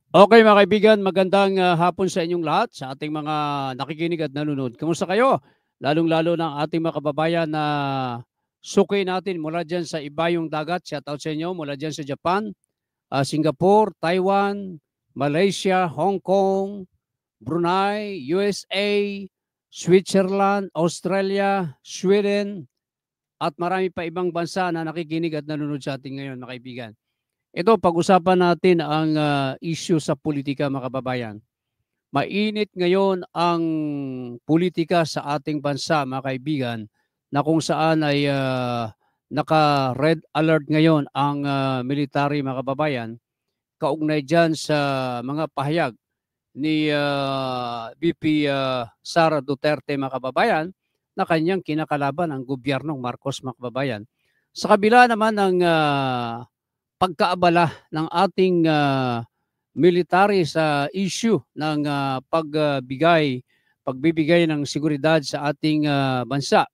Okay mga kaibigan, magandang hapon sa inyong lahat, sa ating mga nakikinig at nanonood. Kumusta kayo? Lalong-lalo ng ating mga kababayan na suki natin mula diyan sa ibayong dagat. Shout out sa inyo mula diyan sa Japan, Singapore, Taiwan, Malaysia, Hong Kong, Brunei, USA, Switzerland, Australia, Sweden, at marami pa ibang bansa na nakikinig at nanonood sa atin ngayon mga kaibigan. Ito, pag-usapan natin ang issue sa politika mga kababayan. Mainit ngayon ang politika sa ating bansa mga kaibigan, na kung saan ay naka-red alert ngayon ang military mga kababayan, kaugnay dyan sa mga pahayag ni VP Sara Duterte mga kababayan, na kanyang kinakalaban ang gobyernong Marcos mga kababayan. Sa kabila naman ng pagkaabala ng ating military sa issue ng pagbibigay ng seguridad sa ating bansa.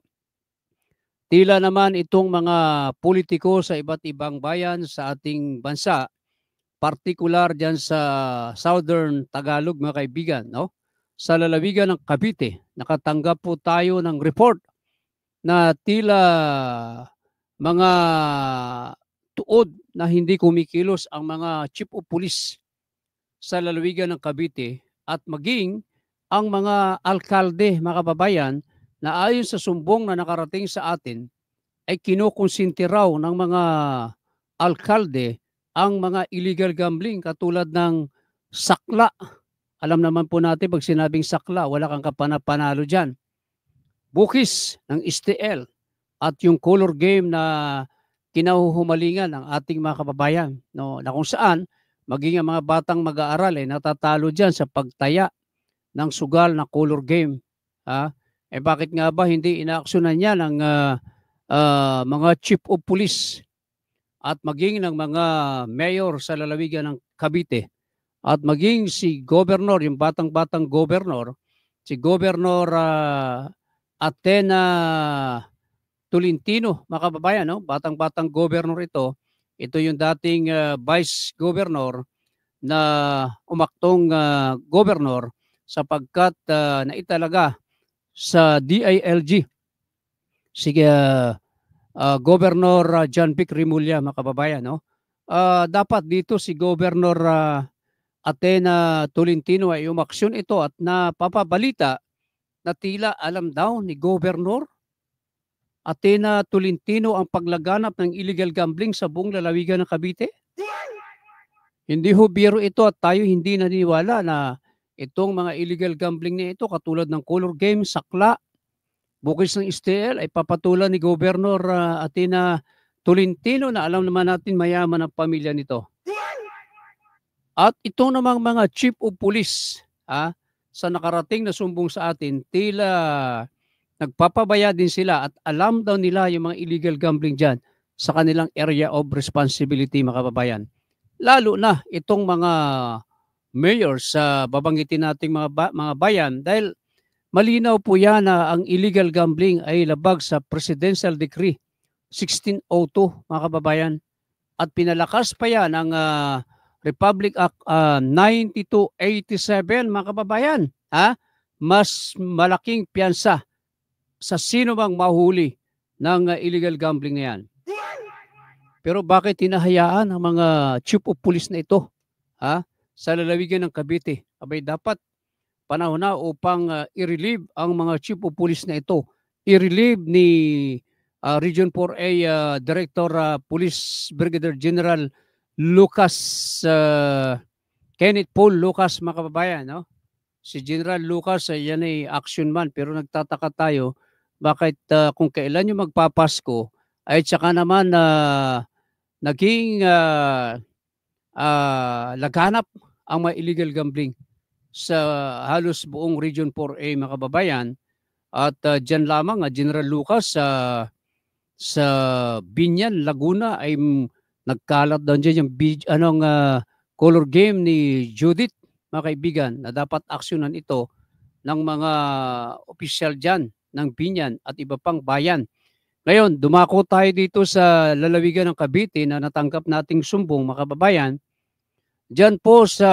Tila naman itong mga politiko sa iba't ibang bayan sa ating bansa, partikular diyan sa Southern Tagalog mga kaibigan, no? Sa lalawigan ng Cavite, nakatanggap po tayo ng report na tila mga tuod na hindi kumikilos ang mga chief of police sa lalawigan ng Cavite at maging ang mga alkalde, mga kababayan, na ayon sa sumbong na nakarating sa atin ay kinukonsinti raw ng mga alkalde ang mga illegal gambling katulad ng sakla. Alam naman po natin pag sinabing sakla, wala kang kapanapanalo dyan. Bukis ng STL at yung color game na kinahuhumalingan ng ating mga kababayan, no, na kung saan maging ang mga batang mag-aaral ay natatalo diyan sa pagtaya ng sugal na color game. Ha? Eh bakit nga ba hindi inaaksyonan niya ng mga chief of police at maging ng mga mayor sa lalawigan ng Cavite at maging si governor, yung batang-batang governor, si Governor Atena Tolentino, mga kababayan, no? Batang-batang governor ito. Ito yung dating vice governor na umaktong governor sapagkat naitalaga sa DILG si Governor John Vic Rimulya, mga kababayan, no? Dapat dito si Governor Atena Tolentino ay umaksyon ito at napapabalita na tila alam daw ni Governor Atena Tolentino ang paglaganap ng illegal gambling sa buong lalawigan ng Cavite. Hindi ho biro ito at tayo hindi naniniwala na itong mga illegal gambling na ito katulad ng color game, sakla, bukis ng STL ay papatulan ni Governor Atena Tolentino na alam naman natin mayaman ang pamilya nito. At ito namang mga chief of police sa nakarating na sumbong sa atin, tila nagpapabaya din sila at alam daw nila yung mga illegal gambling dyan sa kanilang area of responsibility mga kababayan. Lalo na itong mga mayors sa babanggitin nating mga bayan dahil malinaw po yan na ang illegal gambling ay labag sa Presidential Decree 1602 mga kababayan at pinalakas pa yan ng Republic Act 9287 mga kababayan. Mas malaking piyansa sa sino bang mahuli ng illegal gambling na yan. Pero bakit hinahayaan ang mga chief of police na ito sa lalawigan ng Cavite? Abay dapat panahon na upang i-relieve ang mga chief of police na ito. I-relieve ni Region 4A Director Police Brigadier General Lucas Kenneth Paul Lucas mga kababayan, no? Si General Lucas yan ay action man pero nagtataka tayo bakit kung kailan yung magpapasko ay tsaka naman naging laganap ang mga illegal gambling sa halos buong Region 4A mga kababayan at dyan lamang General Lucas sa Binyan, Laguna ay nagkalat daw dyan yung color game ni Judith mga kaibigan na dapat aksyonan ito ng mga opisyal dyan ng Binyan at iba pang bayan. Ngayon, dumako tayo dito sa lalawigan ng Cavite na natanggap nating sumbong mga kababayan Diyan po sa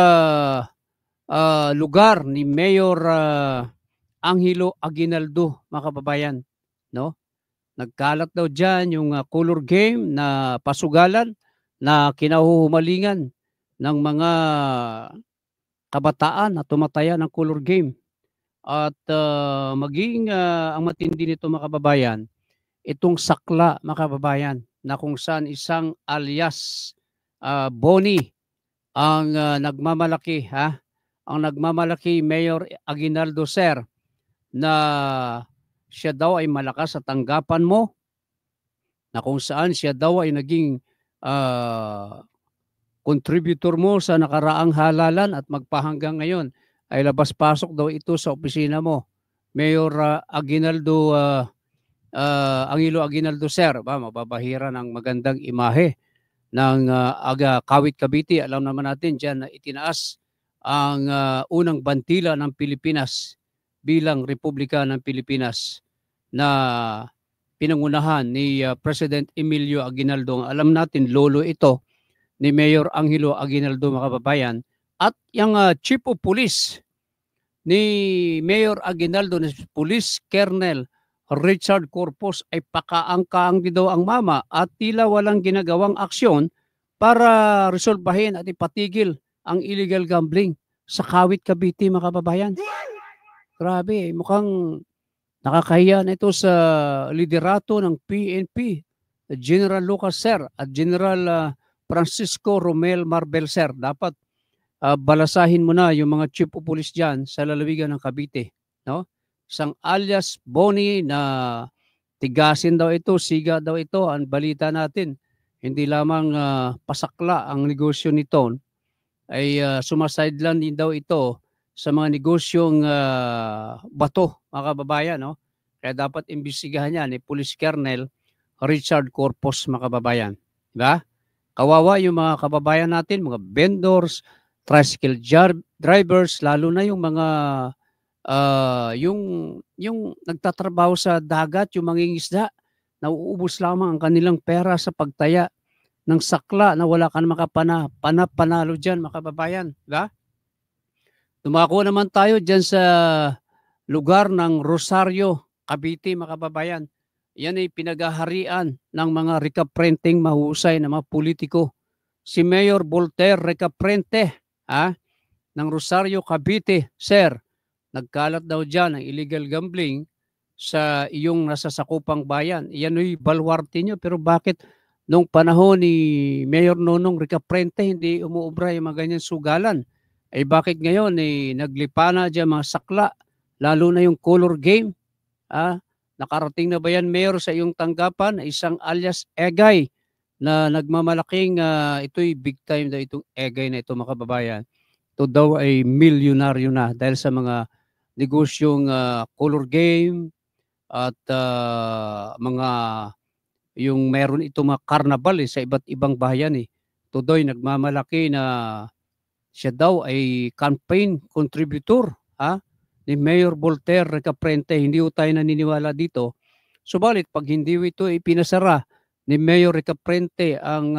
lugar ni Mayor Angelo Aguinaldo, mga kababayan, no? Nagkalat daw diyan yung color game na pasugalan na kinahuhumalingan ng mga kabataan na tumataya ng color game. At maging ang matindi nito, mga kababayan, itong sakla, mga kababayan, na kung saan isang alias Boni ang nagmamalaki, ang nagmamalaki Mayor Aguinaldo, sir, na siya daw ay malakas sa tanggapan mo, na kung saan siya daw ay naging ah, contributor mo sa nakaraang halalan at magpahanggang ngayon ay labas-pasok daw ito sa opisina mo. Mayor Aguinaldo, Angelo Aguinaldo, sir, mababahira ng magandang imahe ng Kawit Cavite. Alam naman natin diyan na itinaas ang unang bantila ng Pilipinas bilang Republika ng Pilipinas na pinangunahan ni President Emilio Aguinaldo. Alam natin, lolo ito ni Mayor Angelo Aguinaldo, mga kababayan. At yung Chief of Police ni Mayor Aguinaldo, na Police Colonel Richard Corpus, ay pakaangkaang din daw ang mama at tila walang ginagawang aksyon para resolbahin at ipatigil ang illegal gambling sa Kawit Cavite, mga kababayan. Grabe, mukhang nakakahiya na ito sa liderato ng PNP, General Lucas, sir, at General Francisco Romel Marbel, sir. Dapat balasahin mo na yung mga chief of police dyan sa lalawigan ng Cavite. No? Isang alias Boni na tigasin daw ito, siga daw ito, ang balita natin. Hindi lamang pasakla ang negosyo nito, ay sumasideline din daw ito sa mga negosyong bato, mga kababayan. No? Kaya dapat imbestigahan yan ni Police Colonel Richard Corpus, mga kababayan. Diba? Kawawa yung mga kababayan natin, mga vendors, tricycle drivers, lalo na yung mga yung nagtatrabaho sa dagat, yung mangingisda, nauubos lamang ang kanilang pera sa pagtaya ng sakla na wala ka na panalo dyan, mga kababayan. Diba? Dumako naman tayo dyan sa lugar ng Rosario, Cavite, mga kababayan. Yan ay pinagaharian ng mga rikaprenteng mahusay na mga politiko. Si Mayor Voltaire Recaprente ng Rosario, Cavite, sir, nagkalat daw dyan ng illegal gambling sa iyong nasasakupang bayan. Yan ay balwarte nyo, pero bakit nung panahon ni Mayor Nonong Recaprente hindi umuubra yung mga ganyan sugalan? Ay bakit ngayon naglipa na dyan mga sakla, lalo na yung color game? Nakarating na ba yan, Mayor, sa iyong tanggapan na isang alias Egay na nagmamalaking ito'y big time daw itong Egay na ito, mga kababayan. Ito daw ay milyonaryo na dahil sa mga negosyong color game at mga yung meron itong mga carnival sa iba't ibang bayan. Ito daw ay nagmamalaki na siya daw ay campaign contributor ni Mayor Voltaire Recaprente. Hindi tayo naniniwala dito. Subalit, pag hindi ito ipinasara ni Mayor Recaprente ang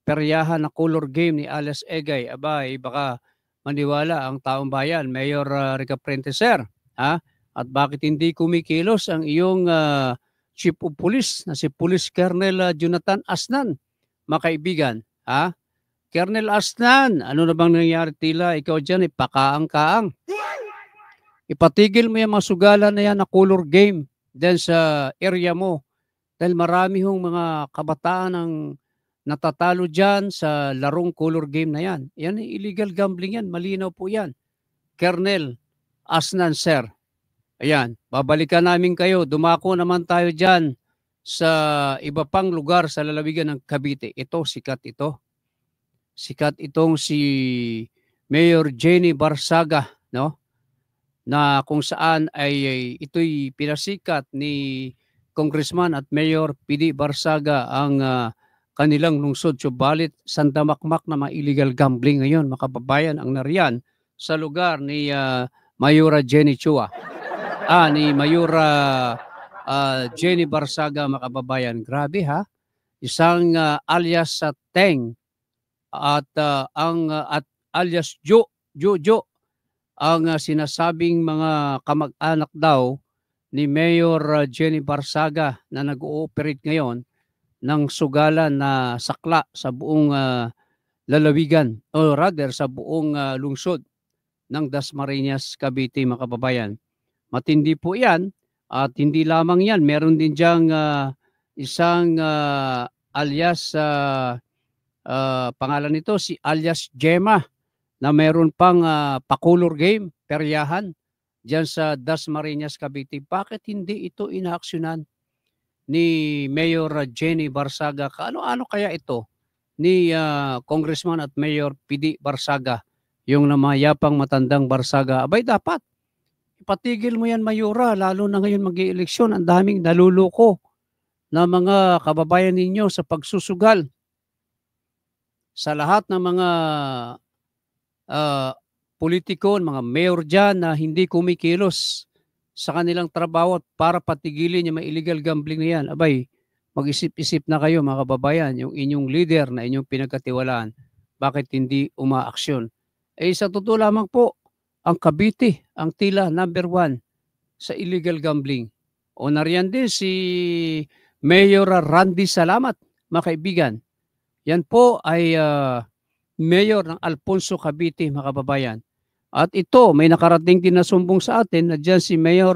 peryahan na color game ni alias Egay, abay, baka maniwala ang taong bayan. Mayor Recaprente, sir, at bakit hindi kumikilos ang iyong Chief of Police na si Police Colonel Jonathan Asnan, mga kaibigan? Colonel Asnan, ano na bang nangyari? Tila ikaw dyan pakaang-kaang. Ipatigil mo yung mga sugalan na yan na color game dyan sa area mo. Dahil marami hong mga kabataan ang natatalo dyan sa larong color game na yan. Yan illegal gambling yan. Malinaw po yan. Colonel Asnan, sir. Ayan, babalikan namin kayo. Dumako naman tayo dyan sa iba pang lugar sa lalawigan ng Cavite. Ito, sikat ito. Sikat itong si Mayor Jenny Barsaga, no? Na kung saan ay ito'y pinasikat ni Congressman at Mayor PD Barsaga ang kanilang lungsod. Subalit, sandamakmak na mga illegal gambling ngayon, mga kababayan, ang nariyan sa lugar ni Mayora Jenny Chua. Ni Mayora Jenny Barsaga, mga kababayan. Grabe, Isang alias sa Teng at at alias Jojo ang sinasabing mga kamag-anak daw ni Mayor Jenny Barsaga na nag-ooperate ngayon ng sugalan na sakla sa buong lalawigan o rather sa buong lungsod ng Dasmariñas, Cavite, mga kababayan. Matindi po yan at hindi lamang yan. Meron din diyang isang alias, pangalan nito si alias Gemma na meron pang pa-color game, peryahan diyan sa Dasmariñas, Cavite. Bakit hindi ito inaaksyonan ni Mayor Jenny Barsaga? Ano kaya ito ni Congressman at Mayor PD Barsaga, yung namayapang matandang Barsaga? Abay, dapat ipatigil mo yan, Mayora, lalo na ngayon mag-ieleksyon. Ang daming naluloko na mga kababayan ninyo sa pagsusugal sa lahat ng mga politiko, mga mayor dyan na hindi kumikilos sa kanilang trabaho para patigilin yung mga illegal gambling na yan. Abay, mag-isip-isip na kayo, mga kababayan, yung inyong leader na inyong pinagkatiwalaan, bakit hindi umaaksyon? Sa totoo lamang po, ang Cavite ang tila number 1 sa illegal gambling. O nariyan din si Mayor Randy Salamat, mga kaibigan. Yan po ay Mayor ng Alfonso, Cavite, mga kababayan. At ito, may nakarating din na sumbong sa atin na dyan si Mayor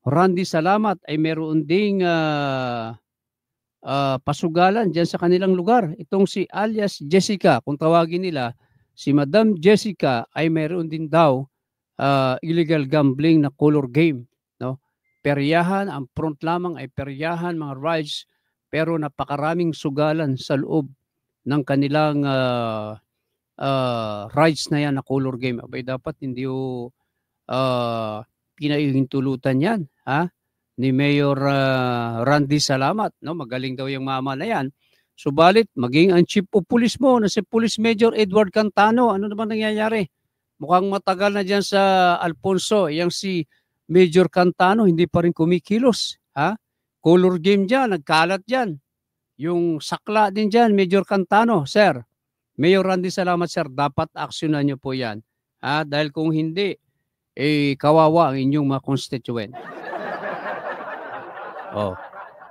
Randy Salamat ay meron ding pasugalan dyan sa kanilang lugar. Itong si alias Jessica, kung tawagin nila, si Madam Jessica ay meron din daw illegal gambling na color game. No? Peryahan, ang front lamang ay peryahan, mga rides, pero napakaraming sugalan sa loob ng kanilang rides na yan na color game. Abay, dapat hindi pinahihintulutan yan, ha? Ni Mayor Randy Salamat. No? Magaling daw yung mama na yan. Subalit, maging ang chief of police mo na si Police Major Edward Cantano, ano naman nangyayari? Mukhang matagal na dyan sa Alfonso. Yang si Major Cantano, hindi pa rin kumikilos. Ha? Color game dyan, nagkalat dyan. Yung sakla din dyan, Major Cantano, sir. Mayor Randy Salamat, sir, dapat aksyonan nyo po yan. Ha? Dahil kung hindi, kawawa ang inyong mga constituent.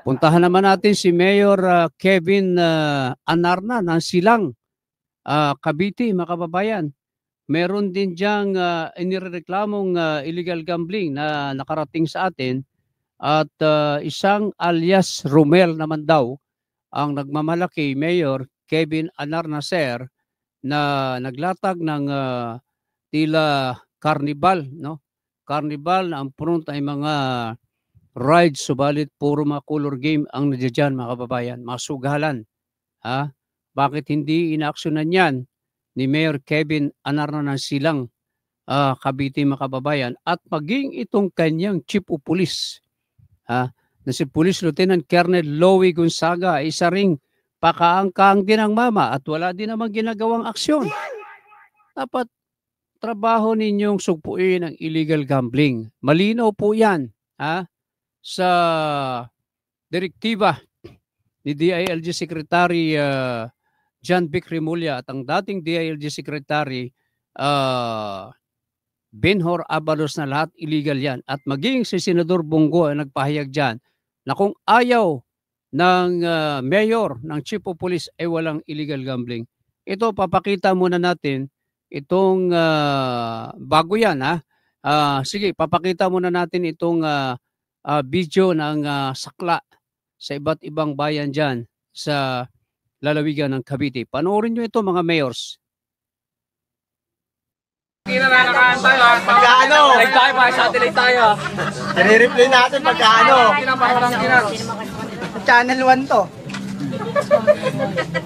Puntahan naman natin si Mayor Kevin Anarna ng Silang, Cavite, mga kababayan. Meron din diyang inireklamong illegal gambling na nakarating sa atin at isang alias Romel naman daw ang nagmamalaki, Mayor Kevin Anarna, sir, na naglatag ng tila carnival, no? Carnival na ang front ay mga rides, subalit puro mga color game ang nadyan, mga kababayan, mga sugalan. Ha? Bakit hindi inaaksyonan yan ni Mayor Kevin Anarna ng Silang, Cavite, mga kababayan, at maging itong kanyang chief of police, na si Police Lieutenant Colonel Louie Gonzaga, isa ring pakaangkang din ang mama at wala din namang ginagawang aksyon. Dapat trabaho ninyong sugpuin ang illegal gambling. Malinaw po yan, sa direktiba ni DILG Secretary John Vic Remulla at ang dating DILG Secretary Benhur Abalos na lahat illegal yan. At maging si Senador Bongo ay nagpahayag dyan na kung ayaw ng mayor, ng chief of police ay walang illegal gambling. Ito, papakita muna natin itong bago yan. Sige, papakita muna natin itong video ng sakla sa iba't ibang bayan dyan sa lalawigan ng Cavite. Panoorin nyo ito, mga mayors. Pagkaano? Live tayo, satellite tayo. I-replay natin pagkaano? Channel 1 to.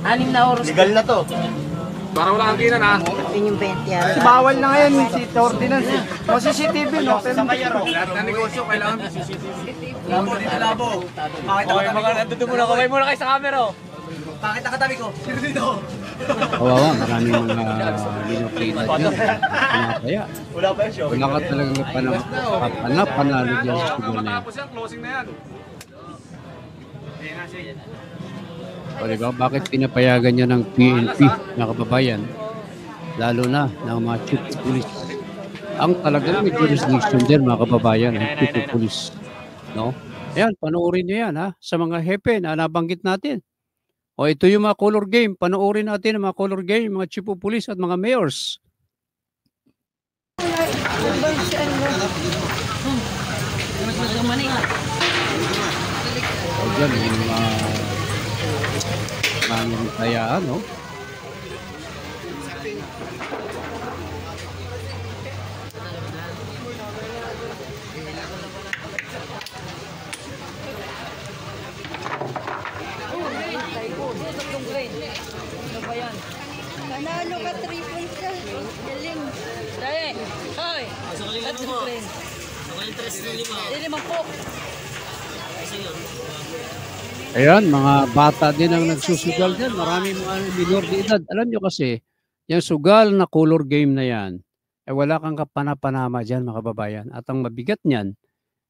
6 na oras. Legal na to. Para wala kang kinan, ha? Yun yung 20 yan. Bawal na ngayon si ordinance. O CCTV, no? Pero Lahat ng negosyo, kailangan Labo dito, labo. Okay, mga nandito muna. Kamay muna kayo sa camera, oh. bakit nakatabi ko? Sino dito? Kawawa, maraming mga linoplita dyan. Kaya, Wala pa yung show. wala ka talagang panalo dyan sa siguro na yan. Matapos yan, closing na yan. O diba? Bakit pinapayagan niya ng PNP, mga kababayan? Lalo na ng mga chief of police. Ang talagang may jurisdiction din, mga kababayan, ang chief of police. No? Ayan, panoorin niyo yan, ha? Sa mga hepe na nabanggit natin. O ito yung mga color game. Panoorin natin ang mga color game, mga chief of police at mga mayors. O dyan, yung mga tayaan, no? Nanalo ka 3 points ka. Galing. Dali. Hoy. That's the friend. Lima po. Ayan, mga bata din ang nagsusugal dyan. Marami mga minor de edad. Alam nyo kasi, yung sugal na color game na yan, eh wala kang kapanapanama dyan, mga kababayan. At ang mabigat niyan,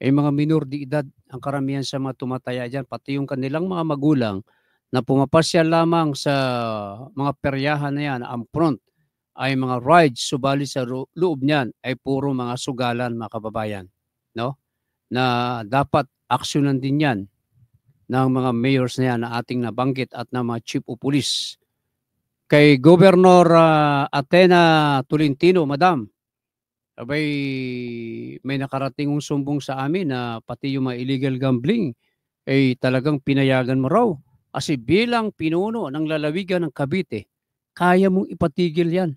ay mga minor de edad ang karamihan sa mga tumataya dyan. Pati yung kanilang mga magulang na pumapasyal lamang sa mga peryahan na yan, ang front ay mga rides, subalit sa loob niyan ay puro mga sugalan, mga kababayan. No? Na dapat aksyonan din yan ng mga mayors na yan na ating nabanggit at ng mga chief of police. Kay Governor Athena Tolentino, Madam, abay, may nakarating sumbong sa amin na pati yung mga illegal gambling ay talagang pinayagan mo raw. Kasi bilang pinuno ng lalawigan ng Cavite, kaya mong ipatigil yan.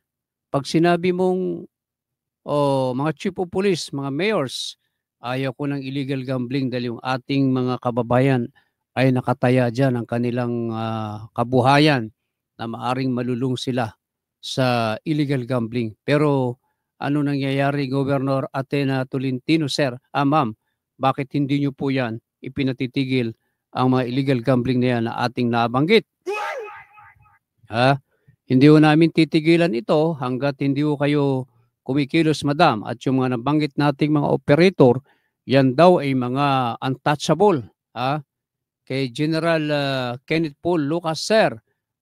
Pag sinabi mong mga chief of police, mga mayors, ayaw ko ng illegal gambling dahil yung ating mga kababayan ay nakataya dyan ang kanilang kabuhayan na maaring malulung sila sa illegal gambling. Pero ano nangyayari, Governor Athena Tolentino, sir? Ma'am, bakit hindi nyo po yan ipinatitigil ang mga illegal gambling na yan na ating nabanggit? Hindi ho namin titigilan ito hanggat hindi ho kayo kumikilos, Madam. At yung mga nabanggit nating mga operator, yan daw ay mga untouchable. Kay General Kenneth Paul Lucas, sir,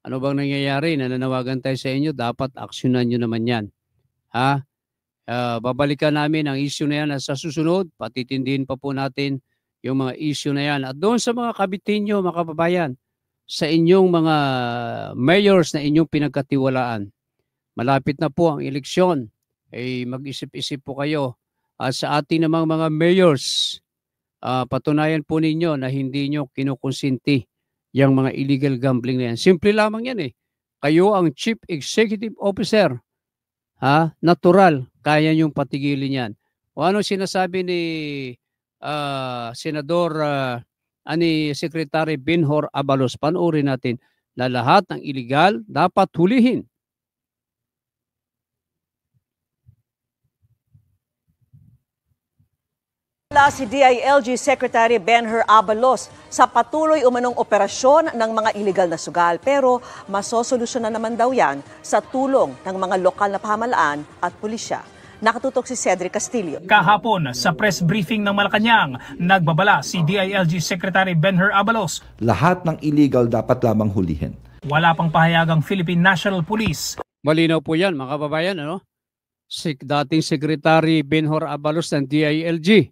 ano bang nangyayari? Nananawagan tayo sa inyo, dapat aksyonan nyo naman yan. Babalikan namin ang issue na yan sa susunod, patitindihin pa po natin yung mga issue na yan. At doon sa mga Kabitenyo, mga kababayan, sa inyong mga mayors na inyong pinagkatiwalaan, malapit na po ang eleksyon, ay mag-isip-isip po kayo. At sa ating namang mga mayors, patunayan po ninyo na hindi nyo kinukonsinti yung mga illegal gambling na yan. Simple lamang yan eh. Kayo ang Chief Executive Officer. Natural, kaya nyong patigilin yan. O ano sinasabi ni Senador ni Secretary Benhur Abalos? Panoorin natin na lahat ng illegal dapat hulihin. Si DILG Secretary Benhur Abalos sa patuloy umanong operasyon ng mga iligal na sugal, pero masosolusyonan naman daw yan sa tulong ng mga lokal na pamahalaan at pulisya. Nakatutok si Cedric Castillo. Kahapon sa press briefing ng Malacanang, nagbabala si DILG Secretary Benhur Abalos. Lahat ng illegal dapat lamang hulihin. Wala pang pahayagang Philippine National Police. Malinaw po yan, mga kababayan. Dating Secretary Benhur Abalos ng DILG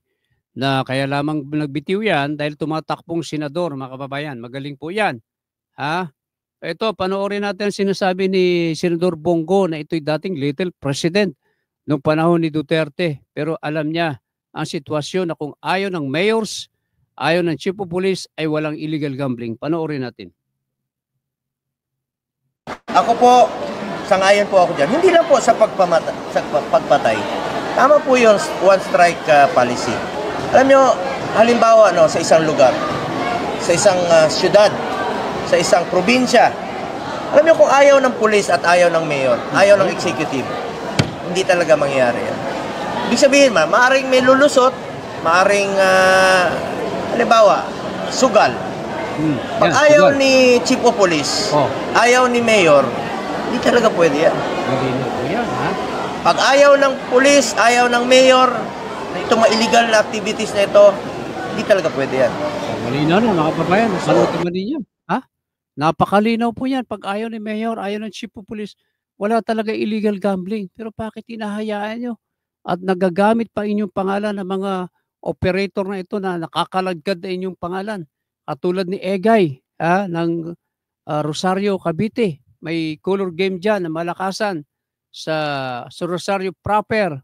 na kaya lamang nagbitiw yan dahil tumatakbong senador, mga kababayan. Magaling po yan. Ito, panoorin natin sinasabi ni Senador Bongo na ito'y dating little president noong panahon ni Duterte. Pero alam niya ang sitwasyon na kung ayaw ng mayors, ayaw ng chief of police, ay walang illegal gambling. Panoorin natin. Ako po, sangayon po ako dyan. Hindi lang po sa pagpatay. Tama po yung one strike policy. Alam nyo, halimbawa sa isang lugar, sa isang syudad, sa isang probinsya, alam nyo kung ayaw ng pulis at ayaw ng mayor, ayaw ng executive, hindi talaga mangyayari yan. Ibig sabihin, maaaring may lulusot, maaaring, halimbawa, sugal. Pag ayaw ni chief of police, ayaw ni mayor, hindi talaga pwede yan. Pag ayaw ng pulis, ayaw ng mayor, itong mga illegal na activities na ito, hindi talaga pwede yan. Malinaw na, mga kababayan. Salutin mo ninyo. Napakalinaw po yan. Pag ayaw ni Mayor, ayaw ng Chief of Police, wala talaga illegal gambling. Pero bakit hinahayaan nyo? At nagagamit pa inyong pangalan ng mga operator na ito na nakakalagkad na inyong pangalan. Katulad ni Egay ng Rosario, Cavite. May color game dyan na malakasan sa Rosario proper.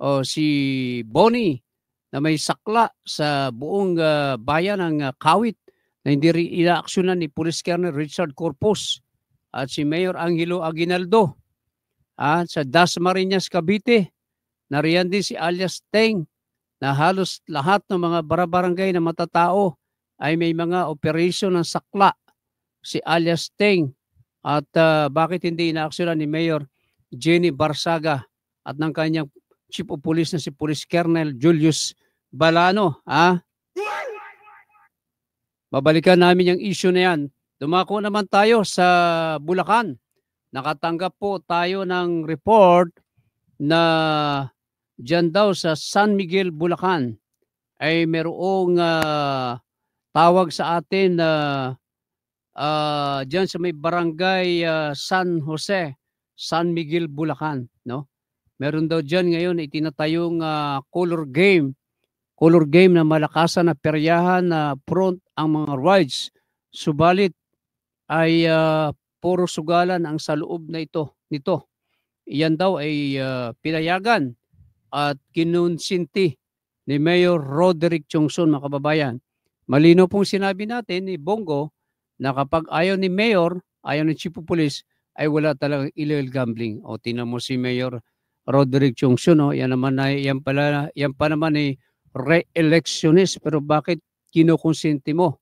O si Bonnie na may sakla sa buong bayan ng Kawit na hindi rin inaaksyonan ni Police Colonel Richard Corpus at si Mayor Angelo Aguinaldo sa Dasmariñas, Cavite. Nariyan din si alias Teng na halos lahat ng mga barabarangay na matatao ay may mga operasyon ng sakla si alias Teng. At bakit hindi inaaksyonan ni Mayor Jenny Barsaga at ng kanyang Chief of Police na si Police Colonel Julius Balano? Babalikan namin yung issue na yan. Dumako naman tayo sa Bulacan. Nakatanggap po tayo ng report na dyan daw sa San Miguel, Bulacan ay merong tawag sa atin na dyan sa may barangay San Jose, San Miguel, Bulacan. No? Meron daw dyan ngayon itinatayong color game na malakasan na peryahan na front ang mga rides. Subalit ay puro sugalan ang sa loob na nito. Iyan daw ay pinayagan at kinonsinti ni Mayor Roderick Chongson, mga kababayan. Malino pong sinabi natin ni Bongo na kapag ayaw ni Mayor, ayaw ni Chief of Police, ay wala talagang illegal gambling. O tingnan mo si Mayor Roderick Chongson, yan pa naman ay re-electionist. Pero bakit kinukonsinti mo,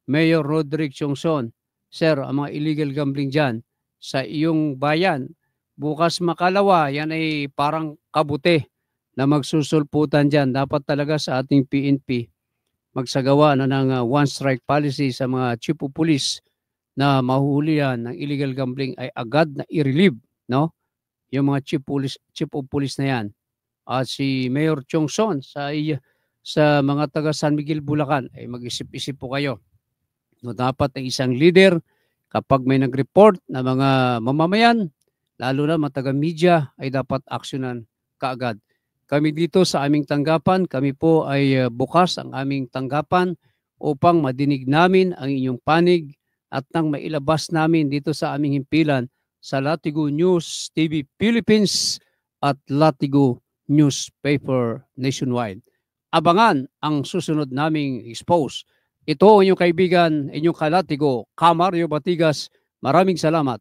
Mayor Roderick Chongson? Sir, ang mga illegal gambling dyan sa iyong bayan, bukas makalawa, yan ay parang kabute na magsusulputan dyan. Dapat talaga sa ating PNP magsagawa ng one strike policy sa mga Chief of Police na mahuhulihan ng illegal gambling ay agad na i-relieve, no? Yung mga Chief of Police na yan. At si Mayor Chongson sa mga taga San Miguel, Bulacan ay mag-isip-isip po kayo. No, dapat ang isang leader kapag may nag-report na mga mamamayan, lalo na mga taga-media, ay dapat aksyonan kaagad. Kami dito sa aming tanggapan, kami po ay bukas ang aming tanggapan upang madinig namin ang inyong panig at nang mailabas namin dito sa aming himpilan sa Latigo News TV Philippines at Latigo Newspaper Nationwide. Abangan ang susunod naming expose. Ito ang inyong kaibigan, inyong kalatigo, Kamario Batigas. Maraming salamat.